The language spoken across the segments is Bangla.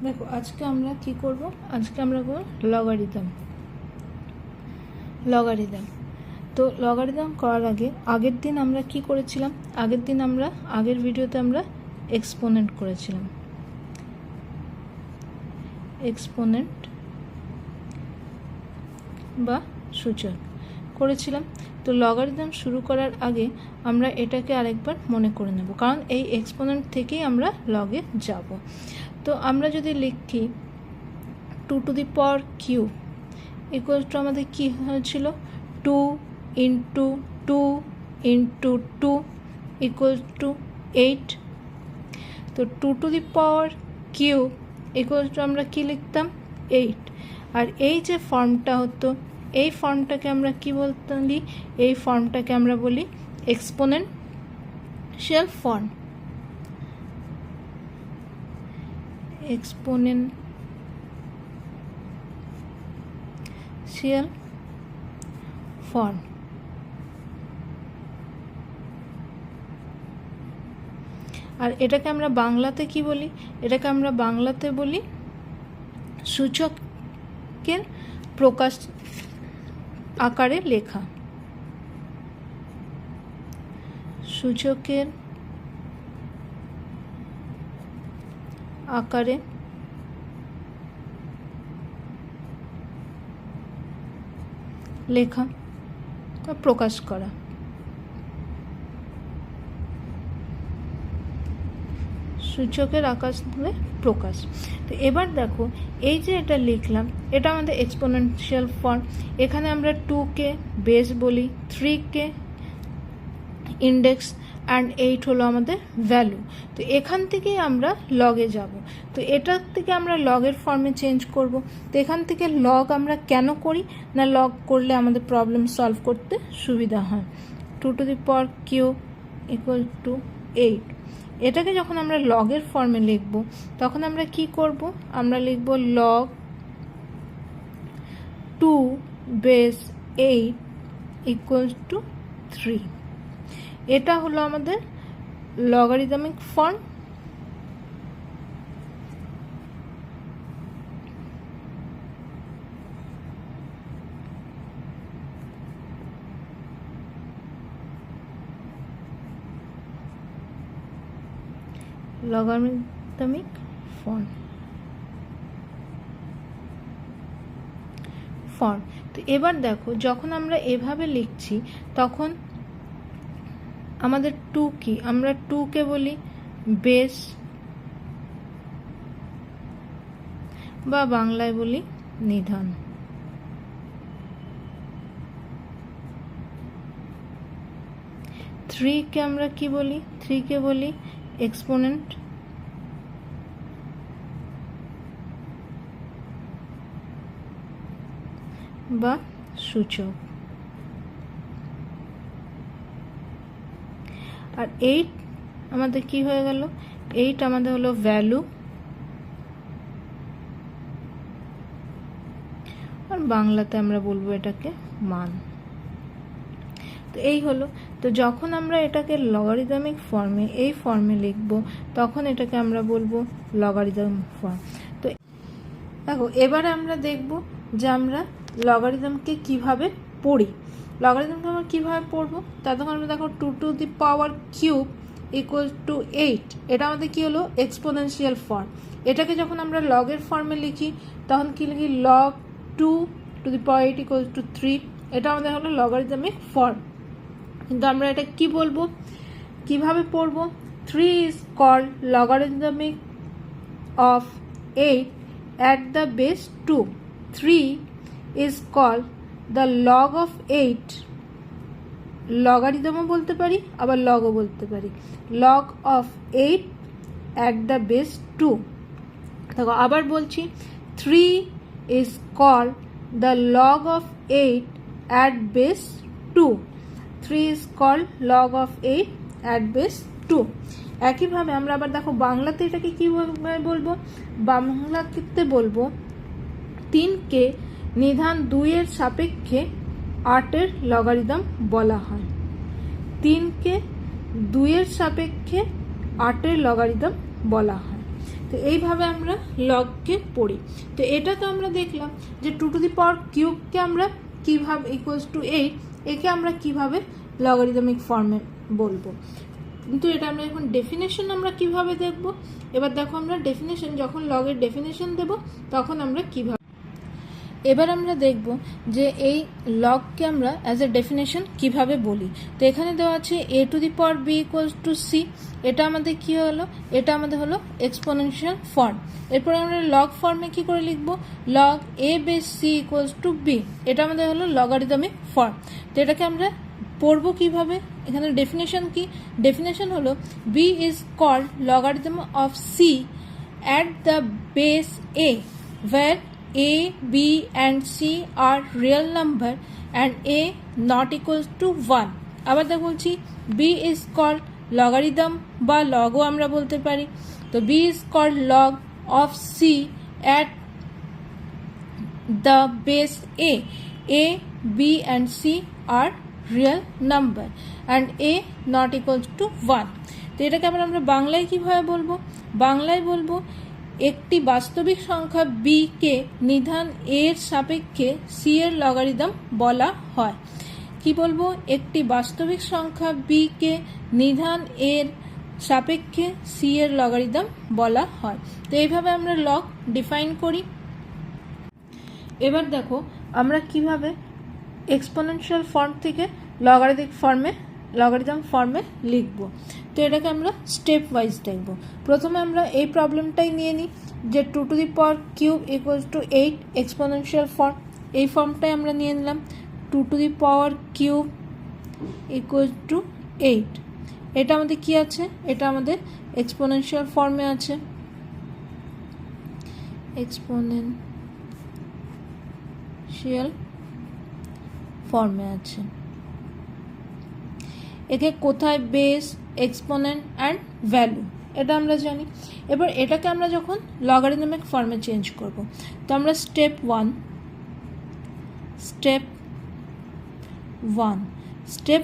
দেখো আজকে আমরা কি করব, আজকে আমরা করব লগারিদম। তো লগারিদম করার আগের দিন আমরা কি করেছিলাম, আগের ভিডিওতে আমরা এক্সপোনেন্ট করেছিলাম, এক্সপোনেন্ট বা সূচক করেছিলাম। তো লগারিদম শুরু করার আগে আমরা এটাকে আরেকবার মনে করে নেব, কারণ এই এক্সপোনেন্ট থেকেই আমরা লগে যাব। তো আমরা যদি লিখি 2 two the power cube equal to আমাদের কী হয়েছিল, 2 ইন্টু 2 ইন্টু 2 ইকুয়াল টু 8। তো 2 two the power cube equal to আমরা কী লিখতাম, 8। আর এই যে ফর্মটা হতো, এই ফর্মটাকে আমরা কি বলি, এই ফর্মটাকে আমরা বলি এক্সপোনেনশিয়াল ফর্ম। Exponential form. আর এটাকে আমরা বাংলাতে কি বলি, এটাকে আমরা বাংলাতে বলি সূচকের প্রকাশ আকারে লেখা, সূচকের আকারে লেখা বা প্রকাশ করা। সূচকের আকারে প্রকাশ। তো এবার দেখো এই যে এটা লিখলাম, এটা আমাদের এক্সপোনেনশিয়াল ফর্ম। এখানে আমরা 2কে বেস বলি, 3কে ইন্ডেক্স অ্যান্ড 8 হলো আমাদের ভ্যালু। তো এখান থেকেই আমরা লগে যাব। তো এটার থেকে আমরা লগের ফর্মে চেঞ্জ করব। তো এখান থেকে লগ আমরা কেন করি না, লগ করলে আমাদের প্রবলেম সলভ করতে সুবিধা হয়। 2 two the power cube equal to 8। এটাকে যখন আমরা লগের ফর্মে লিখব, তখন আমরা কি করব, আমরা লিখব লগ 2 বেস 8 ইকুয়াল টু 3। এটা হলো আমাদের লগারিদমিক ফর্ম। Logarithmic form. তো এবার দেখো যখন আমরা এভাবে লিখছি, তখন আমাদের 2 কি, আমরা 2কে বলি বেস বা বাংলায় বলি নিধান। থ্রিকে আমরা কি বলি, 3কে বলি এক্সপোনেন্ট বা সূচক। আর 8 আমাদের কি হয়ে গেল, 8 আমাদের হলো ভ্যালু, আর বাংলাতে আমরা বলবো এটাকে মান। তো এই হলো। তো যখন আমরা এটাকে লগারিদমিক ফর্মে, এই ফর্মে লিখব, তখন এটাকে আমরা বলবো লগারিদম ফর্ম। তো দেখো এবারে আমরা দেখব যে আমরা লগারিদমকে কিভাবে পড়ি। লগারিদমকে আমরা কীভাবে পড়বো, তখন আমরা দেখো 2 two the power cube equal to 8। এটা আমাদের কী হলো, এক্সপোনেনশিয়াল ফর্ম। এটাকে যখন আমরা লগের ফর্মে লিখি, তখন কী লিখি, log 2 two the power 8 equal to 3। এটা আমাদের হলো লগারিদমিক ফর্ম। কিন্তু আমরা এটা কি বলবো, কিভাবে পড়বো, 3 is called logarithmic of 8 at the base 2. 3 is called the log of 8. লগারিদমও বলতে পারি, আবার লগও বলতে পারি, log of 8 at the base 2। দেখো আবার বলছি, 3 is called the log of 8 at base 2. 3 is called log of 8 at base 2। একইভাবে আমরা আবার দেখো বাংলাতে এটাকে কীভাবে বলবো, বাংলাতে বলবো 3কে নিধান 2-এর সাপেক্ষে 8-এর লগারিদম বলা হয়। 3কে 2-এর সাপেক্ষে 8-এর লগারিদম বলা হয়। তো এইভাবে আমরা লগকে পড়ি। তো এটা তো আমরা দেখলাম যে 2 টু দি পাওয়ার কিউবকে আমরা কীভাবে ইকুয়ালস টু 8, একে আমরা কিভাবে লগারিদমিক ফর্মে বলবো। কিন্তু এটা আমরা এখন ডেফিনেশন আমরা কিভাবে দেখব। এবার দেখো আমরা ডেফিনেশন, যখন লগের ডেফিনেশন দেব তখন আমরা কিভাবে, এবার আমরা দেখব যে এই লগকে আমরা অ্যাজ এ ডেফিনেশন কিভাবে বলি। তো এখানে দেওয়া আছে a two the power b equals to c, এটা আমাদের কি হলো, এটা আমাদের হলো এক্সপোনেনশিয়াল ফর্ম। এরপরে আমরা লগ ফর্মে কি করে লিখব, log a base c equals to b, এটা আমাদের হলো লগারিদমিক ফর্ম। তো এটাকে আমরা পড়ব কিভাবে, এখানে ডেফিনেশন কি, ডেফিনেশন হলো b is called logarithm of c at the base a where a, b and c are real number and a not equals to 1। আবার দেখো বলছি b is called logarithm বা লগও আমরা বলতে পারি। তো b is called log of c at the base a, b and c are real number and a not equals to 1। তো এটাকে আমরা বাংলায় কিভাবে বলবো, বাংলায় বলবো একটি বাস্তবিক সংখ্যা b কে নিধান a এর সাপেক্ষে c এর লগারিদম বলা হয়। কি বলবো, একটি বাস্তবিক সংখ্যা b কে নিধান a এর সাপেক্ষে c এর লগারিদম বলা হয়। তো এইভাবে আমরা লগ ডিফাইন করি। এবার দেখো আমরা কিভাবে এক্সপোনেনশিয়াল ফর্ম থেকে লগারিদম ফর্মে লিখব। তো এটাকে আমরা স্টেপ ওয়াইজ দেখব। প্রথমে আমরা এই প্রবলেমটাই নিয়ে নিই যে 2 two the power cube equals to 8 exponential form, এই ফর্মটাই আমরা নিয়ে নিলাম। 2 two the power cube equals to 8, এটা আমাদের কি আছে, এটা আমাদের এক্সপোনেনশিয়াল ফর্মে আছে, এক্সপোনেনশিয়াল ফর্মে আছে। একে কোথায় বেস, এক্সপোনেন্ট অ্যান্ড ভ্যালু, এটা আমরা জানি। এবার এটাকে আমরা যখন লগারিদমিক ফর্মে চেঞ্জ করব, তো আমরা স্টেপ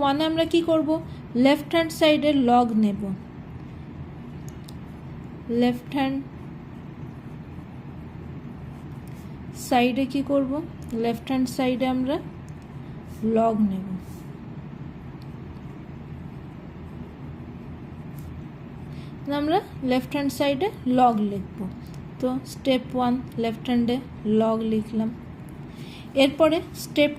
ওয়ানে আমরা কি করব, লেফট হ্যান্ড সাইডে লগ নেব, লেফট হ্যান্ড সাইডে কি করব, লেফট হ্যান্ড সাইডে আমরা লগ নেব। আমরা লেফট হ্যান্ড সাইডে লগ লিখব। তো স্টেপ 1 লেফট হ্যান্ডে লগ লিখলাম। এরপরে স্টেপ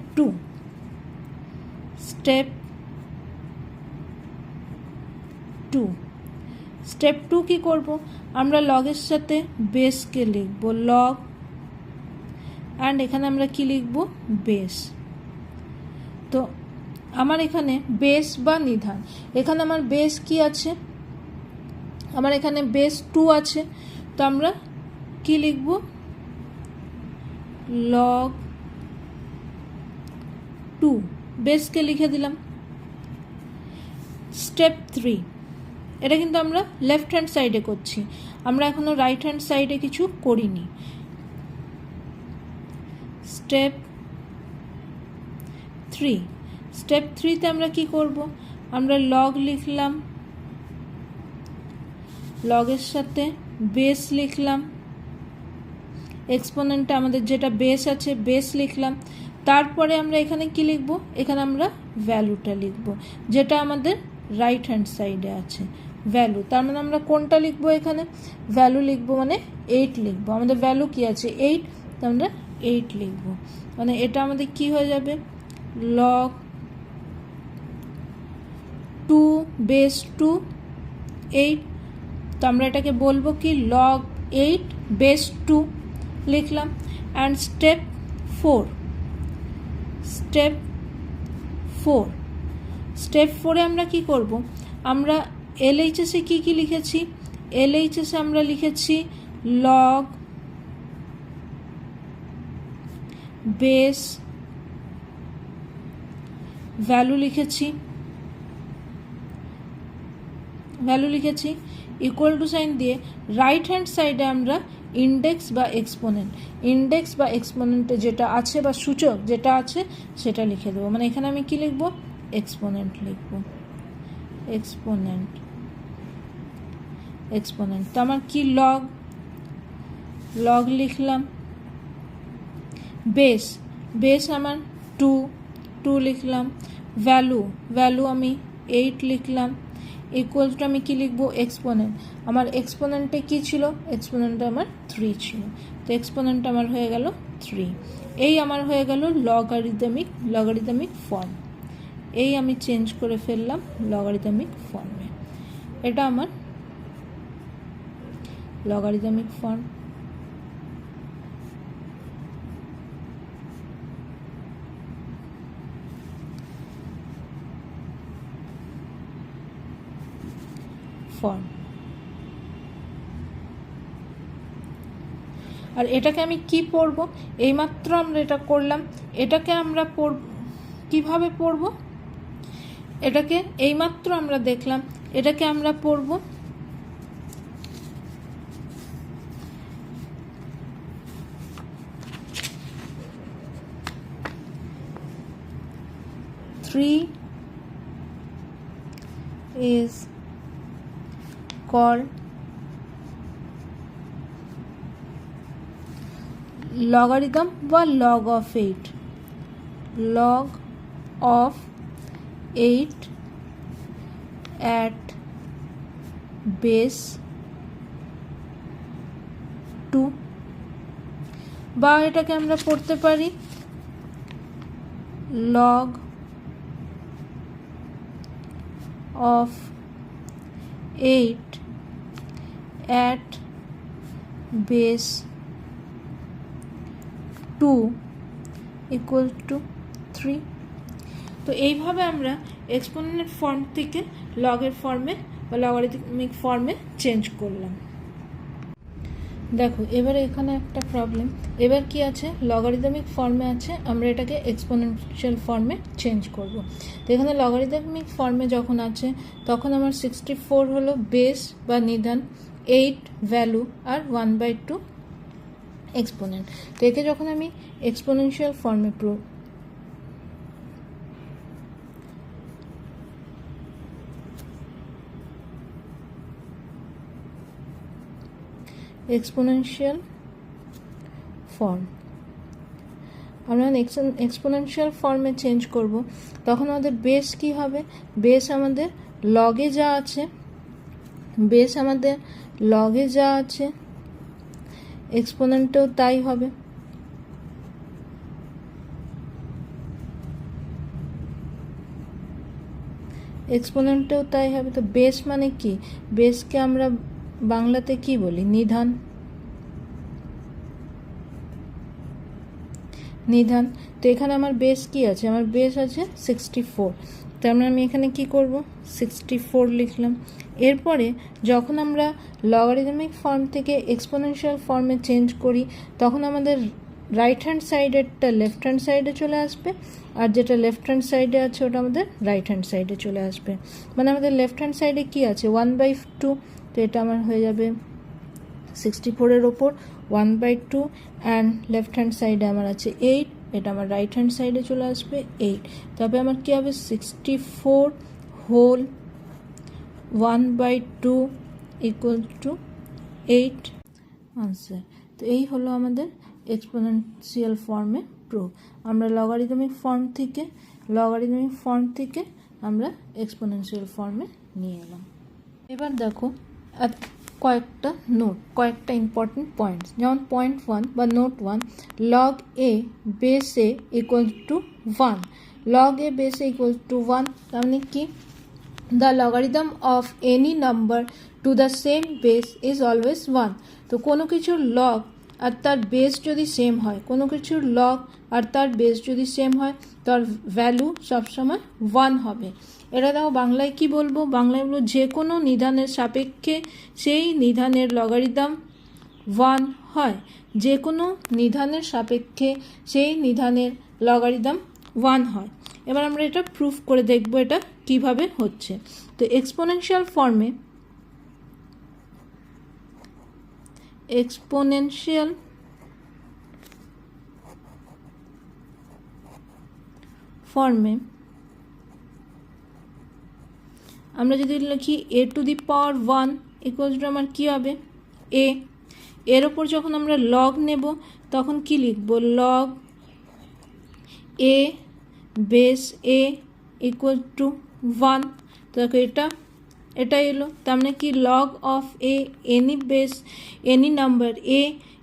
2 কি করব, আমরা লগের সাথে বেসকে লিখব, লগ অ্যান্ড এখানে আমরা কি লিখব, বেস। তো আমার এখানে বেস বা নিধান, এখানে আমার বেস কি আছে, আমার এখানে বেস 2 আছে। তো আমরা কি লিখব, লগ 2, বেসকে লিখে দিলাম। স্টেপ 3, এটা কিন্তু আমরা লেফট হ্যান্ড সাইডে করছি, আমরা এখনো রাইট হ্যান্ড সাইডে কিছু করিনি। স্টেপ 3তে আমরা কি করব, আমরা লগ লিখলাম, লগের সাথে বেস লিখলাম, এক্সপোনেন্টটা আমাদের যেটা বেস আছে বেস লিখলাম। তারপরে আমরা এখানে কি লিখব, এখানে আমরা ভ্যালুটা লিখব যেটা আমাদের রাইট হ্যান্ড সাইডে আছে, ভ্যালু। তার মানে আমরা কোনটা লিখব, এখানে ভ্যালু লিখব, মানে 8 লিখব। আমাদের ভ্যালু কি আছে 8, তো আমরা 8 লিখব। মানে এটা আমাদের কি হয়ে যাবে, লগ 2 বেস 2 8। তো আমরা এটাকে বলবো কি, লগ 8 বেস 2 লিখলাম। অ্যান্ড স্টেপ 4এ আমরা কি করব, আমরা এলএইচএসে কি লিখেছি, এলএইচএসে আমরা লিখেছি লগ বেস ভ্যালু লিখেছি ইকুয়াল টু সাইন দিয়ে রাইট হ্যান্ড সাইডে আমরা ইন্ডেক্স বা এক্সপোনেন্টে যেটা আছে বা সূচক যেটা আছে সেটা লিখে দেবো। মানে এখানে আমি কি লিখব, এক্সপোনেন্ট লিখব, এক্সপোনেন্ট। এক্সপোনেন্ট। তো আমার কি লগ, লগ লিখলাম, বেস, বেস আমার 2 লিখলাম, ভ্যালু, ভ্যালু আমি 8 লিখলাম, ইকুয়াল টু আমি কি লিখবো, এক্সপোনেন্ট। আমার এক্সপোনেন্টে কি ছিল, এক্সপোনেন্টে আমার 3 ছিল, তো এক্সপোনেন্ট আমার হয়ে গেল 3। এই আমার হয়ে গেল লগারিদমিক ফর্ম। এই আমি চেঞ্জ করে ফেললাম লগারিদমিক ফর্মে। এটা আমার লগারিদমিক ফর্ম। আর এটাকে আমি কি পড়ব, এইমাত্র আমরা এটা করলাম, এটাকে আমরা কিভাবে পড়ব, এটাকে এইমাত্র আমরা দেখলাম, এটাকে আমরা পড়ব Three is called logarithm বা log of 8, log of 8 at base 2, বা এটাকে আমরা পড়তে পারি log of 8 at base 2 equal to 3। তো এইভাবে আমরা এক্সপোনেন্ট ফর্ম থেকে লগের ফর্মে বা লগারিদমিক ফর্মে চেঞ্জ করলাম। দেখো এবারে এখানে একটা প্রবলেম, এবার কি আছে, লগারিদমিক ফর্মে আছে, আমরা এটাকে এক্সপোনেনশিয়াল ফর্মে চেঞ্জ করব। তো এখানে লগারিদমিক ফর্মে যখন আছে তখন আমার 64 হলো বেস বা নিধান, 8 ভ্যালু আর 1/2 এক্সপোনেন্ট। তো একে যখন আমি এক্সপোনেনশিয়াল ফর্মে এক্সপোনেনশিয়াল ফর্ম, আমরা এক্সপোনেনশিয়াল ফর্মে চেঞ্জ করব, তখন আমাদের বেস কি হবে, বেস আমাদের লগে যা আছে, বেস আমাদের লগে যা আছে এক্সপোনেন্টেও তাই হবে। এক্সপোনেন্টেও তাই হবে। তো বেস মানে কি, বেসকে আমরা বাংলাতে কি বলি, নিধান, নিধান। তো এখানে আমার বেস কি আছে, আমার বেস আছে 64, তার মানে আমি এখানে কি করব, 64 লিখলাম। এরপরে যখন আমরা লগারিদমিক ফর্ম থেকে এক্সপোনেনশিয়াল ফর্মে চেঞ্জ করি তখন আমাদের রাইট হ্যান্ড সাইডেরটা লেফট হ্যান্ড সাইডে চলে আসবে, আর যেটা লেফট হ্যান্ড সাইডে আছে ওটা আমাদের রাইট হ্যান্ড সাইডে চলে আসবে। মানে আমাদের লেফট হ্যান্ড সাইডে কি আছে, 1/2, তো এটা আমার হয়ে যাবে 64-এর ওপর 1/2, অ্যান্ড লেফট হ্যান্ড সাইডে আমার আছে 8, এটা আমার রাইট হ্যান্ড সাইডে চলে আসবে 8। তবে আমার কী হবে, 64 হোল 1/2 ইকুয়াল টু 8 আনসার। তো এই হলো আমাদের এক্সপোনেনশিয়াল ফর্মে প্রুফ। আমরা লগারিদমিক ফর্ম থেকে আমরা এক্সপোনেনশিয়াল ফর্মে নিয়ে এলাম। এবার দেখো কয়েকটা ইম্পর্টেন্ট পয়েন্টস, যেমন পয়েন্ট 1 বা note 1, log A base a equal two 1, log A base a equal two 1, তার মানে কি, the logarithm of any number to the same base is always 1। তো কোনো কিছুর লগ আর তার বেস যদি সেম হয়, কোনো কিছুর লগ আর তার বেস যদি সেম হয় তার ভ্যালু সবসময় 1 হবে। এটা দেখো বাংলায় কি বলবো, বাংলায় বলবো যে কোনো নিধানের সাপেক্ষে সেই নিধানের লগারিদম 1 হয়, যে কোনো নিধানের সাপেক্ষে সেই নিধানের লগারিদম 1 হয়। এবার আমরা এটা প্রুফ করে দেখব এটা কিভাবে হচ্ছে। তো এক্সপোনেনশিয়াল ফর্মে আমরা যদি লিখি a two the power 1 equals to আমার কী হবে এ। এর ওপর যখন আমরা লগ নেব তখন কি লিখব log A base a equal two 1। তো দেখো এটা এলো, তার মানে কি log of A any base any number A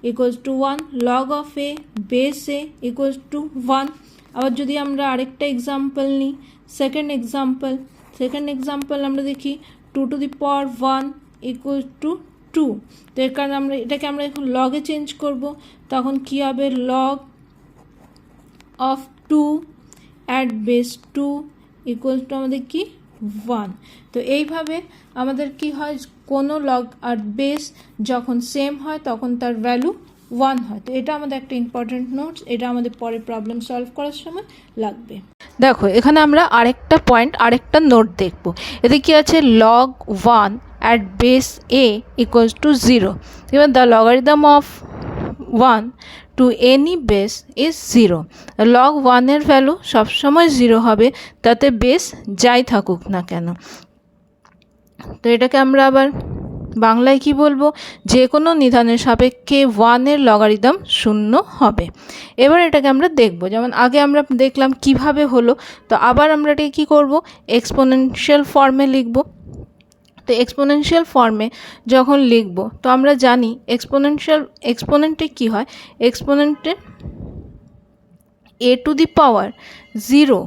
equals to 1, log of A base a equals to 1। আবার যদি আমরা আরেকটা এক্সাম্পল নিই, সেকেন্ড এক্সাম্পল আমরা দেখি 2 two the power 1 equal to 2। তো এর কারণে এটাকে আমরা এখন লগে চেঞ্জ করব, তখন কি হবে log of 2 at base 2 equal to আমাদের কি 1। তো এইভাবে আমাদের কি হয়, কোনো লগ আর বেস যখন সেম হয় তখন তার ভ্যালু 1 হয়। তো এটা আমাদের একটা ইম্পর্টেন্ট নোটস, এটা আমাদের পরে প্রবলেম সলভ করার সময় লাগবে। দেখো এখানে আমরা আরেকটা নোট দেখব। এতে কি আছে log 1 at base a equals to 0। এবার the logarithm of 1 to any base is 0। Log 1-এর ভ্যালু সবসময় 0 হবে, তাতে বেস যাই থাকুক না কেন। তো এটাকে আমরা আবার বাংলায় কি বলবো, যে কোনো নিধানের সাপেক্ষে 1-এর লগারিদম 0 হবে। এবার এটাকে আমরা দেখব, যেমন আগে আমরা দেখলাম কিভাবে হলো, তো আবার আমরা এটাকে কী করবো, এক্সপোনেনশিয়াল ফর্মে লিখব। তো এক্সপোনেনশিয়াল ফর্মে যখন লিখব তো আমরা জানি এক্সপোনেন্টে কি হয়, এক্সপোনেন্টে এ টু দি পাওয়ার 0,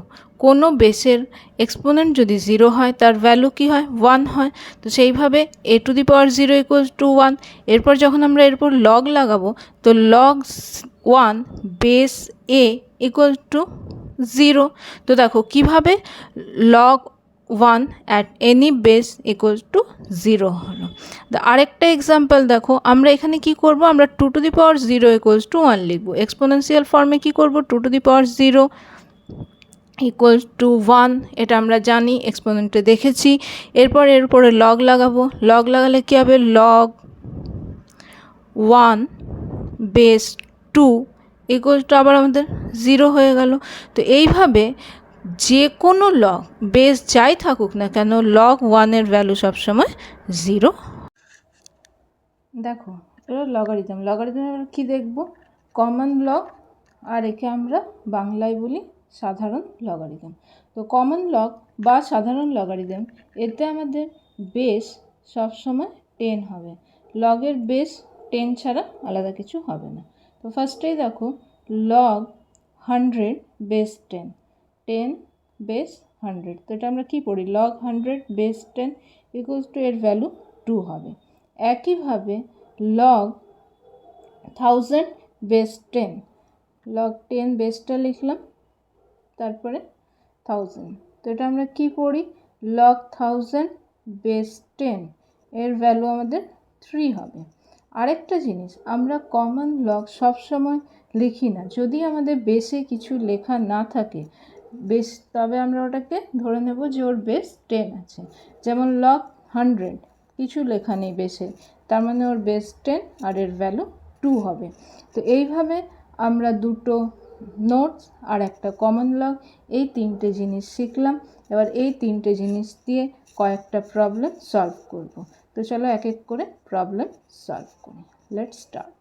কোনো বেসের এক্সপোনেন্ট যদি 0 হয় তার ভ্যালু কি হয় 1 হয়। তো সেইভাবে a to the power 0 equals to 1। এরপর যখন আমরা এরপর লগ লাগাবো তো log 1 base a equal to 0। তো দেখো কিভাবে log 1 at any base equals to 0 হলো। আরেকটা এক্সাম্পল দেখো, আমরা এখানে কি করব, আমরা 2 two the power 0 equals to 1 লিখব। এক্সপোনেনশিয়াল ফর্মে কি করব, 2 two the power 0 equals to 1, এটা আমরা জানি, এক্সপোনেন্টে দেখেছি। এরপর এর উপরে লগ লাগাবো, লগ লাগালে কী হবে লগ 1 বেস 2 ইকুয়ালস টু আবার আমাদের 0 হয়ে গেল। তো এইভাবে যে কোনো লগ বেস যাই থাকুক না কেন লগ 1-এর ভ্যালু সবসময় 0। দেখো এটা লগারিদম আমরা কী দেখব, কমন লগ, আর একে আমরা বাংলায় বলি সাধারণ লগারিদম। তো কমন লগ বা সাধারণ লগারিদম, এতে আমাদের বেস সবসময় 10 হবে, লগের বেস 10 ছাড়া আলাদা কিছু হবে না। তো ফার্স্টেই দেখো লগ 100 বেস 10 বেস 100। তো এটা আমরা কী পড়ি, লগ 100 বেস 10 ইকুয়ালস টু এর ভ্যালু 2 হবে। একইভাবে লগ 1000 বেস 10, লগ 10 বেসটা লিখলাম, তারপরে 1000। তো এটা আমরা কি পড়ি, লগ 1000 বেস 10 এর ভ্যালু আমাদের 3 হবে। আরেকটা জিনিস, আমরা কমন লগ সবসময় লিখি না, যদি আমাদের বেসে কিছু লেখা না থাকে বেস, তবে আমরা ওটাকে ধরে নেব যে ওর বেস 10 আছে। যেমন লগ 100 কিছু লেখা নেই বেসে, তার মানে ওর বেস 10 আর এর ভ্যালু 2 হবে। তো এইভাবে আমরা দুটো নোটস আর একটা কমন লগ এই 3টে জিনিস শিখলাম। এবার এই 3টে জিনিস দিয়ে কয়েকটা প্রবলেম সলভ করব। তো চলো এক এক করে প্রবলেম সলভ করি। Let's start.